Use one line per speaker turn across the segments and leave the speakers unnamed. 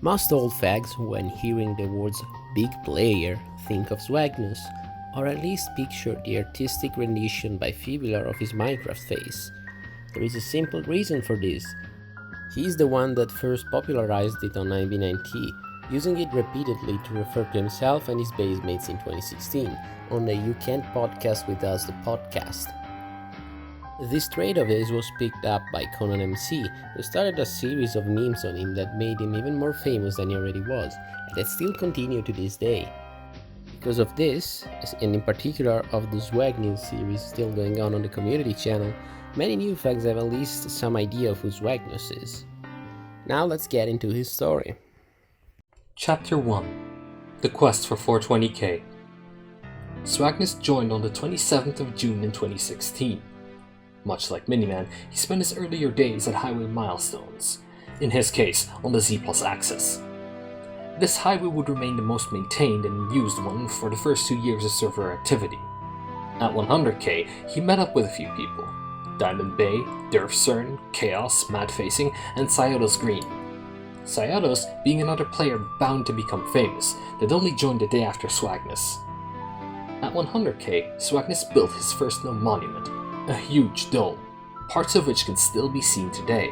Most old fags, when hearing the words big player, think of Swagnus, or at least picture the artistic rendition by Fibular of his Minecraft face. There is a simple reason for this. He's the one that first popularized it on NBT, using it repeatedly to refer to himself and his basemates in 2016 on the You Can't Podcast With Us the podcast. This trait of his was picked up by Conan MC, who started a series of memes on him that made him even more famous than he already was, and that still continue to this day. Because of this, and in particular of the Swagnews series still going on the community channel, many new fags have at least some idea of who Swagnus is. Now let's get into his story.
Chapter 1: The Quest for 420k. Swagnus joined on the 27th of June in 2016. Much like Miniman, he spent his earlier days at highway milestones, in his case on the Z+ axis. This highway would remain the most maintained and used one for the first 2 years of server activity. At 100k, he met up with a few people: Diamond Bay, Durfcern, Chaos, Madfacing, and Cyodos Green. Cyodos being another player bound to become famous that only joined the day after Swagnus. At 100k, Swagnus built his first known monument, a huge dome, parts of which can still be seen today.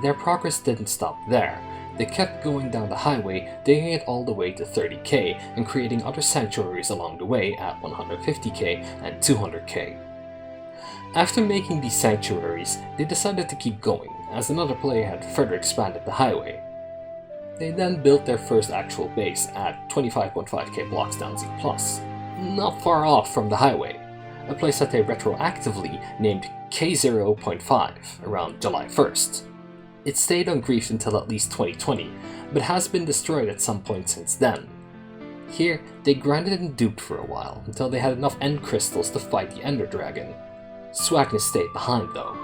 Their progress didn't stop there. They kept going down the highway, digging it all the way to 30k and creating other sanctuaries along the way at 150k and 200k. After making these sanctuaries, they decided to keep going, as another player had further expanded the highway. They then built their first actual base at 25.5k blocks down Z+, not far off from the highway, a place that they retroactively named K0.5 around July 1st. It stayed ungriefed until at least 2020, but has been destroyed at some point since then. Here, they grinded and duped for a while, until they had enough end crystals to fight the Ender Dragon. Swagnus stayed behind though.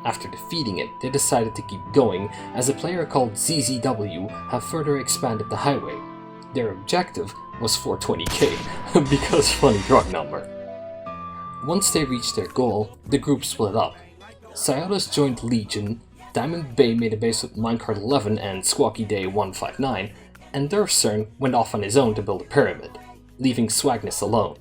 After defeating it, they decided to keep going, as a player called ZZW have further expanded the highway. Their objective was 420k, because funny drug number. Once they reached their goal, the group split up. Cyodos joined Legion, Diamond Bay made a base with Minecart 11 and Squawky Day 159, and Durfcern went off on his own to build a pyramid, leaving Swagnus alone.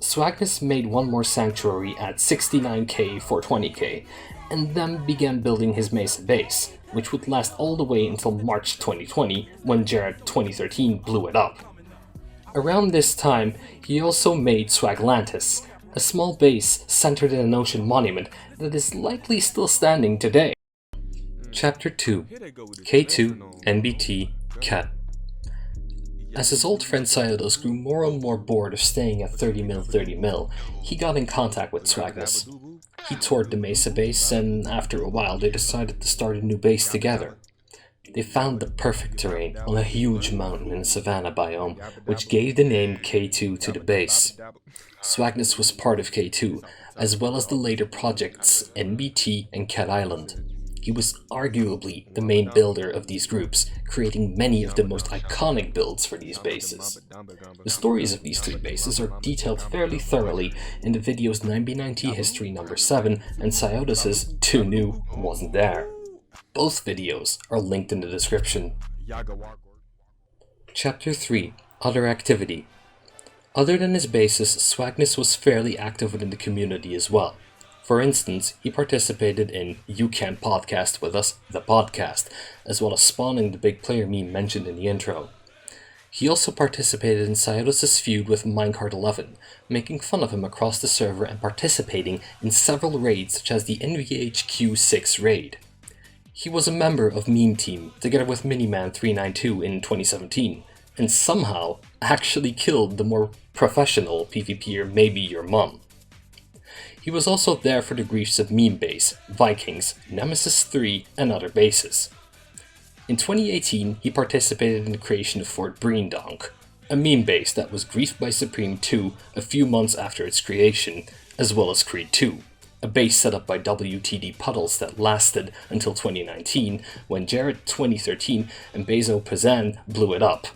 Swagnus made one more sanctuary at 69k 420k, and then began building his Mesa base, which would last all the way until March 2020, when Jared 2013 blew it up. Around this time, he also made Swaglantis, a small base centered in an ocean monument that is likely still standing today. Chapter 2: K2, NBT, Ket. As his old friend Cyodos grew more and more bored of staying at 30mil, he got in contact with Swagnus. He toured the Mesa base, and after a while they decided to start a new base together. They found the perfect terrain on a huge mountain in a savanna biome, which gave the name K2 to the base. Swagnus was part of K2, as well as the later projects NBT and Ket Island. He was arguably the main builder of these groups, creating many of the most iconic builds for these bases. The stories of these three bases are detailed fairly thoroughly in the videos 9B9T History number 7 and Cyodos' Too New Wasn't There. Both videos are linked in the description. Chapter 3: Other Activity. Other than his bases, Swagnus was fairly active within the community as well. For instance, he participated in You Can't Podcast With Us, the podcast, as well as spawning the big player meme mentioned in the intro. He also participated in Cyodos' feud with Minecart 11, making fun of him across the server and participating in several raids such as the NVHQ6 raid. He was a member of Meme Team, together with Miniman392 in 2017, and somehow actually killed the more professional PvPer Maybe Your Mum. He was also there for the griefs of Meme Base, Vikings, Nemesis 3, and other bases. In 2018, he participated in the creation of Fort Breendonk, a meme base that was griefed by Supreme 2 a few months after its creation, as well as Creed 2, a base set up by WTDpuddles that lasted until 2019, when Jared 2013 and Bezo Pazan blew it up.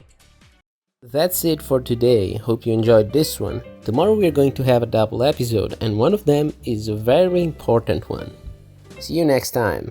That's it for today. Hope you enjoyed this one. Tomorrow we are going to have a double episode, and one of them is a very important one. See you next time.